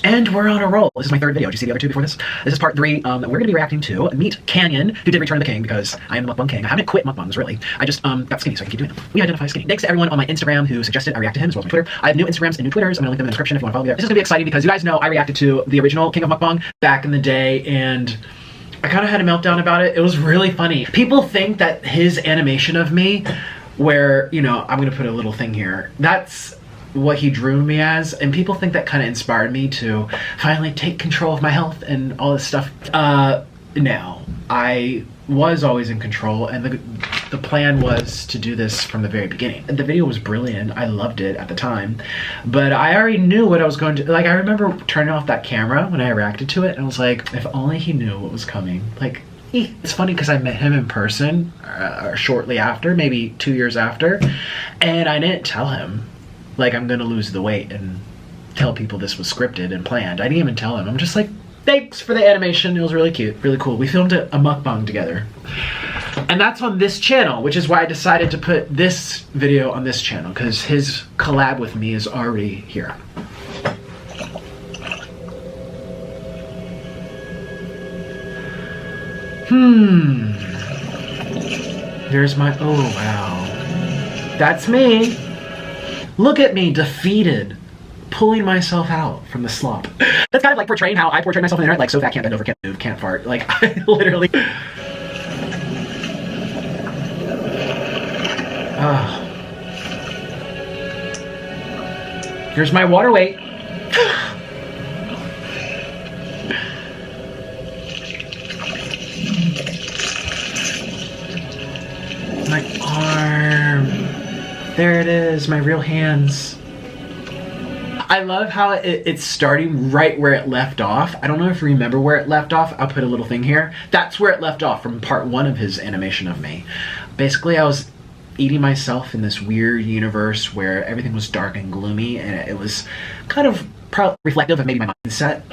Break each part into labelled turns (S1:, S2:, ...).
S1: And we're on a roll. This is my third video. Did you see the other two before this? This is part 3. We're going to be reacting to Meet Canyon, who did Return of the King, because I am the mukbang king. I haven't quit mukbangs, really. I just got skinny, so I can keep doing them. We identify skinny. Thanks to everyone on my Instagram who suggested I react to him, as well as my Twitter. I have new Instagrams and new Twitters. I'm going to link them in the description if you want to follow me there. This is going to be exciting because you guys know I reacted to the original King of Mukbang back in the day, and I kind of had a meltdown about it. It was really funny. People think that his animation of me, where, you know, I'm going to put a little thing here, that's what he drew me as, and people think that kind of inspired me to finally take control of my health and all this stuff. No, I was always in control, and the plan was to do this from the very beginning. The video was brilliant. I loved it at the time, but I already knew what I was going to, like, I remember turning off that camera when I reacted to it, and I was like, if only he knew what was coming. Like, it's funny because I met him in person shortly after, maybe 2 years after, and I didn't tell him, like, I'm gonna lose the weight and tell people this was scripted and planned. I didn't even tell him. I'm just like, thanks for the animation. It was really cute, really cool. We filmed a mukbang together. And that's on this channel, which is why I decided to put this video on this channel, because his collab with me is already here. There's my, oh wow. That's me. Look at me, defeated, pulling myself out from the slop. That's kind of like portraying how I portray myself on the internet, like, so fat, can't bend over, can't move, can't fart. Like, I literally... Here's my water weight. My arm. There it is, my real hands. I love how it's starting right where it left off. I don't know if you remember where it left off. I'll put a little thing here. That's where it left off from part 1 of his animation of me. Basically, I was eating myself in this weird universe where everything was dark and gloomy, and it was kind of reflective of maybe my mindset.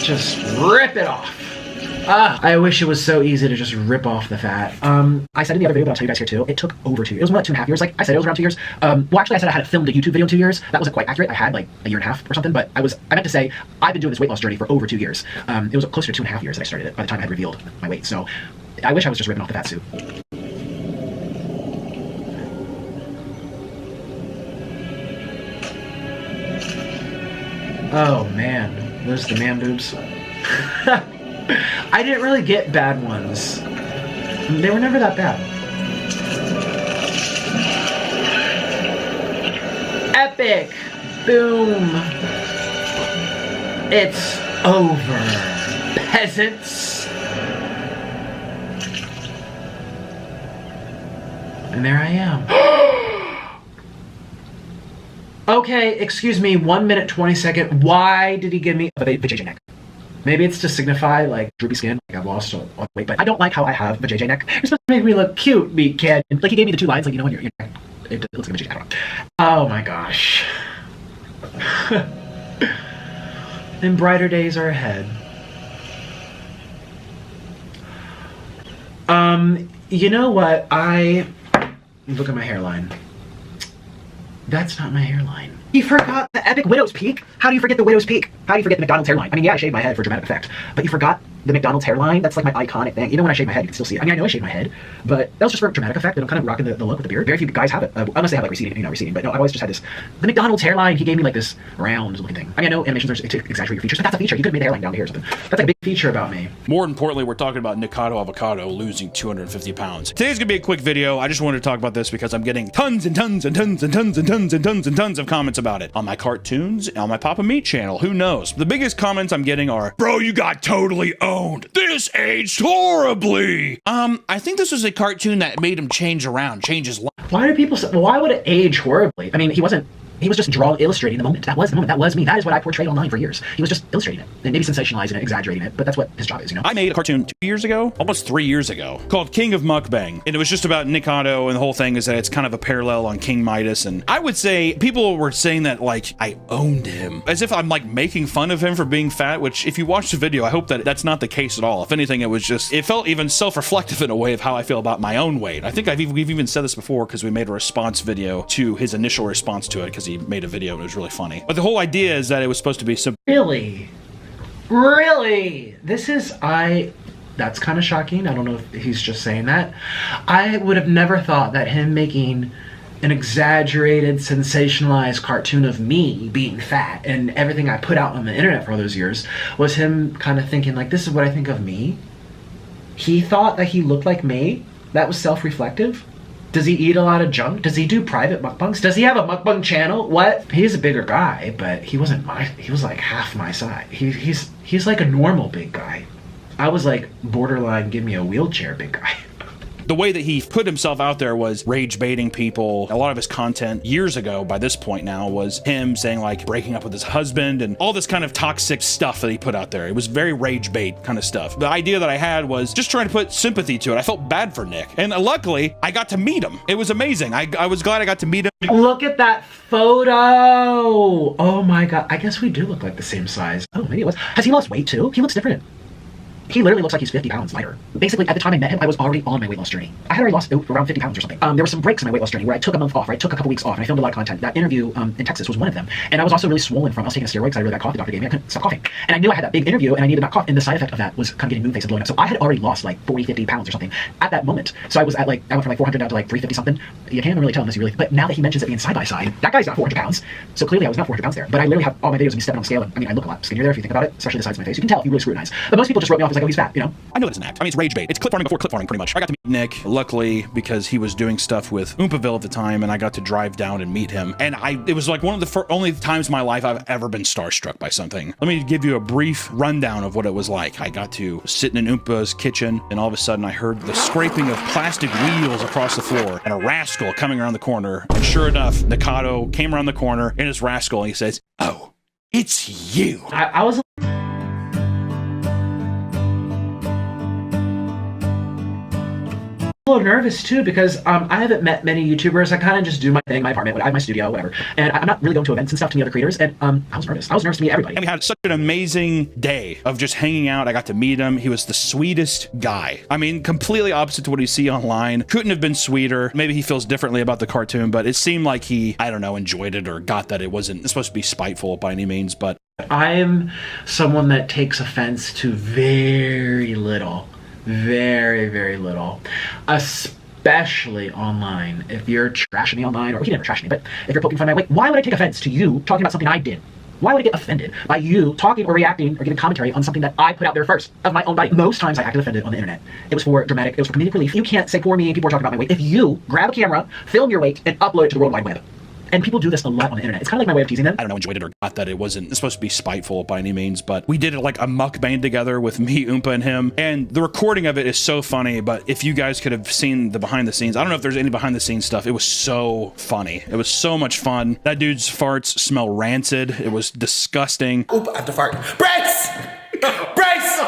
S1: Just rip it off. I wish it was so easy to just rip off the fat. I said in the other video, but I'll tell you guys here too, it took over 2 years. It was more like 2.5 years. Like I said, it was around 2 years. Well, actually, I said I had filmed a YouTube video in 2 years. That wasn't quite accurate. I had like a year and a half or something, but I meant to say I've been doing this weight loss journey for over 2 years. It was closer to 2.5 years that I started it by the time I had revealed my weight. So I wish I was just ripping off the fat suit. Oh man, those are the man boobs. I didn't really get bad ones. They were never that bad. Epic! Boom! It's over, peasants! And there I am. Okay, excuse me, 1 minute 20 seconds. Why did he give me a vajayjay neck? Maybe it's to signify, like, droopy skin, like I've lost a lot of weight, but I don't like how I have a JJ neck. You're supposed to make me look cute, meat kid. Like, he gave me the 2 lines, like, you know, when your neck, it looks like a JJ, I don't know. Oh my gosh. And brighter days are ahead. You know what, look at my hairline. That's not my hairline. You forgot the epic widow's peak? How do you forget the widow's peak? How do you forget the McDonald's hairline? I mean, yeah, I shaved my head for dramatic effect, but you forgot the McDonald's hairline? That's like my iconic thing. You know, when I shave my head, you can still see it. I mean, I know I shaved my head, but that was just for dramatic effect, and I'm kind of rocking the look with the beard. Very few guys have it, unless they have like receding, but no, I've always just had this. The McDonald's hairline, he gave me like this round looking thing. I mean, I know animations are to exaggerate your features, but that's a feature. You could have made the hairline down to here or something. That's like a big feature about me.
S2: More importantly, we're talking about Nicocado avocado losing 250 pounds. Today's gonna be a quick video. I just wanted to talk about this because I'm getting tons and tons and tons and tons and tons and tons and tons of comments about it on my cartoons, on my Papa Meat channel. Who knows? The biggest comments I'm getting are, bro, you got totally owned. This aged horribly. I think this was a cartoon that made him change his life.
S1: Why do people say, well, why would it age horribly? I mean, he He was just illustrating the moment. That was the moment. That was me. That is what I portrayed online for years. He was just illustrating it and maybe sensationalizing it, exaggerating it, but that's what his job is, you know?
S2: I made a cartoon 2 years ago, almost 3 years ago, called King of Mukbang. And it was just about Nicocado, and the whole thing is that it's kind of a parallel on King Midas. And I would say people were saying that like I owned him, as if I'm like making fun of him for being fat, which if you watch the video, I hope that that's not the case at all. If anything, it felt even self-reflective in a way of how I feel about my own weight. I think we've even said this before because we made a response video to his initial response to it because he made a video and it was really funny. But the whole idea is that it was supposed to be some—
S1: Really? That's kind of shocking. I don't know if he's just saying that. I would have never thought that him making an exaggerated, sensationalized cartoon of me being fat and everything I put out on the internet for all those years was him kind of thinking like, this is what I think of me. He thought that he looked like me. That was self-reflective. Does he eat a lot of junk? Does he do private mukbangs? Does he have a mukbang channel? What? He's a bigger guy, but he was like half my size. He's like a normal big guy. I was like borderline give me a wheelchair big guy.
S2: The way that he put himself out there was rage baiting people. A lot of his content years ago, by this point now, was him saying like breaking up with his husband and all this kind of toxic stuff that he put out there. It was very rage bait kind of stuff. The idea that I had was just trying to put sympathy to it. I felt bad for Nick. And luckily, I got to meet him. It was amazing. I was glad I got to meet him.
S1: Look at that photo. Oh my God. I guess we do look like the same size. Oh, maybe it was. Has he lost weight too? He looks different. He literally looks like he's 50 pounds lighter. Basically, at the time I met him, I was already on my weight loss journey. I had already lost around 50 pounds or something. There were some breaks in my weight loss journey where I took a month off, or I took a couple weeks off, and I filmed a lot of content. That interview in Texas was one of them. And I was also really swollen from, I was taking a steroid because I really got cough. The doctor gave me, I couldn't stop coughing. And I knew I had that big interview and I needed not cough. And the side effect of that was kind of getting moon face and blowing up. So I had already lost like 40, 50 pounds or something at that moment. So I was at like, I went from like 400 down to like 350 something. You can't really tell unless you really, but now that he mentions it being side by side, that guy's not 400 pounds. So clearly I was not 400 pounds there. But I literally have all my videos of me stepping on the scale. And I mean, I look a lot skinnier there if you think about it, especially the sides of my face. You can tell if you really scrutinize. But most people just wrote me off as like, oh, he's fat, you know?
S2: I know it's an act. I mean, it's rage bait. It's clip farming before clip farming, pretty much. I got to meet Nick, luckily, because he was doing stuff with Oompaville at the time, and I got to drive down and meet him. And it was like one of the only times in my life I've ever been starstruck by something. Let me give you a brief rundown of what it was like. I got to sit in an Oompa's kitchen, and all of a sudden I heard the scraping of plastic wheels across the floor, and a rascal coming around the corner. And sure enough, Nicocado came around the corner in his rascal, and he says, "Oh, it's you."
S1: I was a little nervous too because I haven't met many YouTubers. I kind of just do my thing, my apartment, I have my studio, whatever. And I'm not really going to events and stuff to meet other creators. And I was nervous. I was nervous to meet everybody.
S2: And we had such an amazing day of just hanging out. I got to meet him. He was the sweetest guy. I mean, completely opposite to what you see online. Couldn't have been sweeter. Maybe he feels differently about the cartoon, but it seemed like he, I don't know, enjoyed it or got that it wasn't supposed to be spiteful by any means. But
S1: I'm someone that takes offense to very little. Very, very little. Especially online. If you're trashing me online, or he never trashed me, but if you're poking fun at my weight, why would I take offense to you talking about something I did? Why would I get offended by you talking or reacting or giving commentary on something that I put out there first of my own body? Most times I acted offended on the internet. It was for dramatic, it was for comedic relief. You can't say poor me, people are talking about my weight. If you grab a camera, film your weight, and upload it to the World Wide Web. And people do this a lot on the internet. It's kind of like my way of teasing them.
S2: I don't know, enjoyed it or got that it wasn't supposed to be spiteful by any means, but we did it like a mukbang together with me, Oompa, and him. And the recording of it is so funny, but if you guys could have seen the behind the scenes, I don't know if there's any behind the scenes stuff. It was so funny. It was so much fun. That dude's farts smell rancid. It was disgusting.
S3: Oop, I have to fart. Bryce! Bryce!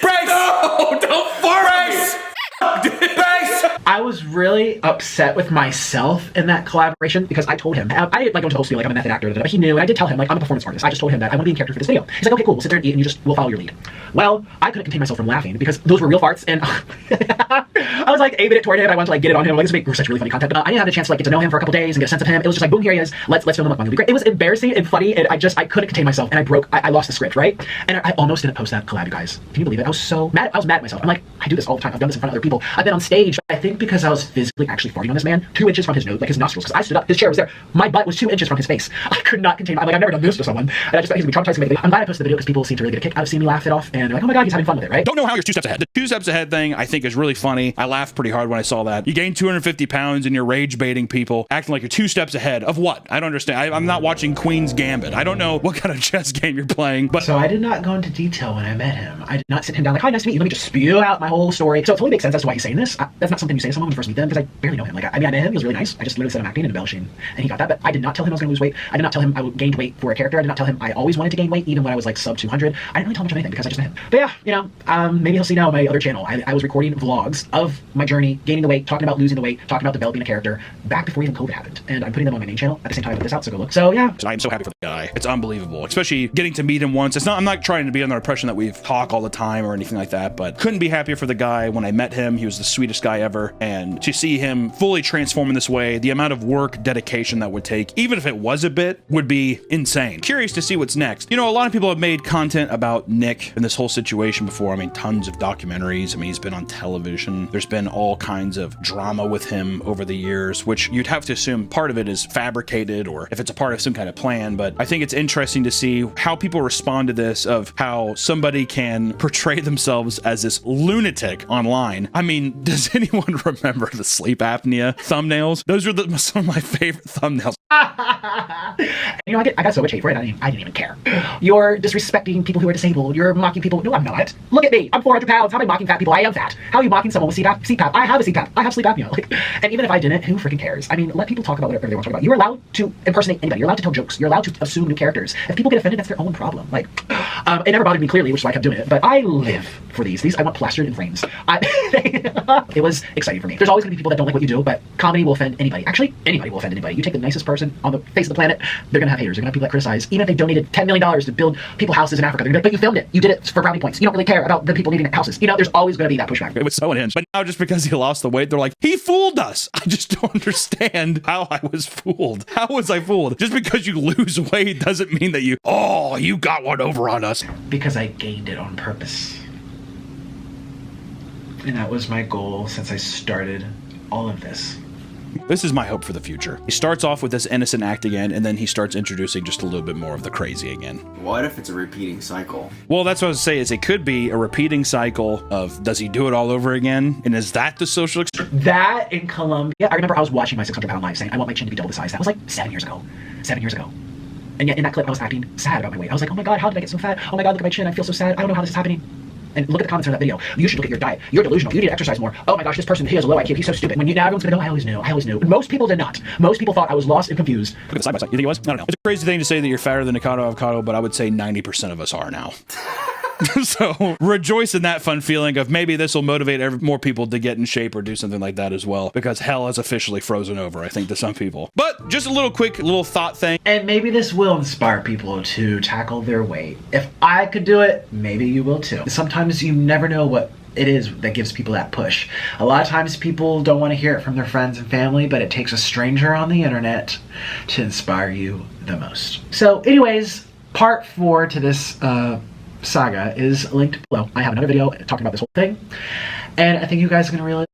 S3: Bryce! No, don't fart! Bryce! Bryce!
S1: I was really upset with myself in that collaboration because I told him, I didn't like go to the whole spiel like I'm a method actor, but he knew, and I did tell him like I'm a performance artist. I just told him that I want to be in character for this video. He's like, okay, cool, we'll sit there and eat and we'll follow your lead. Well, I couldn't contain myself from laughing because those were real farts, and I was like aiming it toward him. I wanted to like get it on him. Like, this would make such really funny content, but I didn't have the chance to like get to know him for a couple days and get a sense of him. It was just like, boom, here he is. Let's film the mukbang. It'll be great. It was embarrassing and funny, and I couldn't contain myself, and I lost the script, right? And I almost didn't post that collab, you guys. Can you believe it? I was so mad. I was mad at myself. I'm like, I do this all the time. I've done this in front of other people. I've been on stage. I think because I was physically actually farting on this man 2 inches from his nose, like his nostrils, because I stood up, his chair was there. My butt was 2 inches from his face. I could not contain. I'm like, I've never done this to someone, and I just thought he was gonna be traumatized. I'm glad I posted the video because people seem to really get a kick out of seeing me laugh it off, and they're like, oh my god, he's having fun with it, right?
S2: Don't know how you're 2 steps ahead. The 2 steps ahead thing I think is really funny. I laughed pretty hard when I saw that. You gained 250 pounds and you're rage baiting people, acting like you're 2 steps ahead of what? I don't understand. I'm not watching Queen's Gambit. I don't know what kind of chess game you're playing, but
S1: so I did not go into detail when I met him. I did not sit him down like, hi, nice to meet you. Let me just spew out my whole story. So it totally makes sense as to why he's saying this. That's not something you say say to someone when you first meet them, because I barely know him. Like, I met him, he was really nice. I just literally said I'm acting in embellishing, and he got that. But I did not tell him I was going to lose weight. I did not tell him I gained weight for a character. I did not tell him I always wanted to gain weight, even when I was like sub 200. I didn't really tell him much of anything because I just met him. But yeah, you know, maybe he'll see now on my other channel. I was recording vlogs of my journey, gaining the weight, talking about losing the weight, talking about developing a character back before even COVID happened. And I'm putting them on my main channel at the same time I put this out, so go look. So yeah.
S2: I am so happy for the guy. It's unbelievable, especially getting to meet him once. I'm not trying to be under the impression that we talk all the time or anything like that, but couldn't be happier for the guy. When I met him, he was the sweetest guy ever. And to see him fully transform in this way, the amount of work, dedication that would take, even if it was a bit, would be insane. Curious to see what's next. You know, a lot of people have made content about Nick and this whole situation before. I mean, tons of documentaries. I mean, he's been on television. There's been all kinds of drama with him over the years, which you'd have to assume part of it is fabricated or if it's a part of some kind of plan. But I think it's interesting to see how people respond to this, of how somebody can portray themselves as this lunatic online. I mean, does anyone remember the sleep apnea thumbnails? Those are some of my favorite thumbnails.
S1: You know, I got so much hate for it. I didn't even care. You're disrespecting people who are disabled. You're mocking people. No, I'm not. Look at me. I'm 400 pounds. How am I mocking fat people? I am fat. How are you mocking someone with CPAP? I have a CPAP. I have sleep apnea. Like, and even if I didn't, who freaking cares? I mean, let people talk about whatever they want to talk about. You're allowed to impersonate anybody. You're allowed to tell jokes. You're allowed to assume new characters. If people get offended, that's their own problem. Like, it never bothered me clearly, which is why I kept doing it. But I live for these. I want plastered in frames. It was exciting for me. There's always going to be people that don't like what you do, but comedy will offend anybody. Actually, anybody will offend anybody. You take the nicest person on the face of the planet, they're going to have haters. They're going to have people that criticize. Even if they donated $10 million to build people houses in Africa, they're going to be like, but you filmed it. You did it for brownie points. You don't really care about the people needing houses. You know, there's always going to be that pushback.
S2: It was so unhinged. But now just because he lost the weight, they're like, he fooled us. I just don't understand how I was fooled. How was I fooled? Just because you lose weight doesn't mean that you got one over on us.
S1: Because I gained it on purpose. And that was my goal since I started all of this.
S2: This is my hope for the future. He starts off with this innocent act again, and then he starts introducing just a little bit more of the crazy again.
S3: What if it's a repeating cycle?
S2: Well, that's what I was saying, is it could be a repeating cycle of, does he do it all over again? And is that the social
S1: That in Colombia, I remember I was watching my 600-pound life saying, I want my chin to be double the size. That was like 7 years ago. 7 years ago. And yet in that clip, I was acting sad about my weight. I was like, oh my God, how did I get so fat? Oh my God, look at my chin. I feel so sad. I don't know how this is happening. And look at the comments on that video. You should look at your diet. You're delusional. You need to exercise more. Oh my gosh, this person, he has a low IQ. He's so stupid. When now everyone's gonna go, I always knew. Most people did not. Most people thought I was lost and confused.
S2: Look at the side by side. You think it was? I don't know. It's a crazy thing to say that you're fatter than Nicocado avocado, but I would say 90% of us are now. So rejoice in that fun feeling of maybe this will motivate more people to get in shape or do something like that as well, because hell has officially frozen over, I think, to some people. But just a quick thought thing.
S1: And maybe this will inspire people to tackle their weight. If I could do it, maybe you will too. Sometimes you never know what it is that gives people that push. A lot of times people don't want to hear it from their friends and family, but it takes a stranger on the internet to inspire you the most. So anyways, part 4 to this saga is linked below. I have another video talking about this whole thing, and I think you guys are gonna really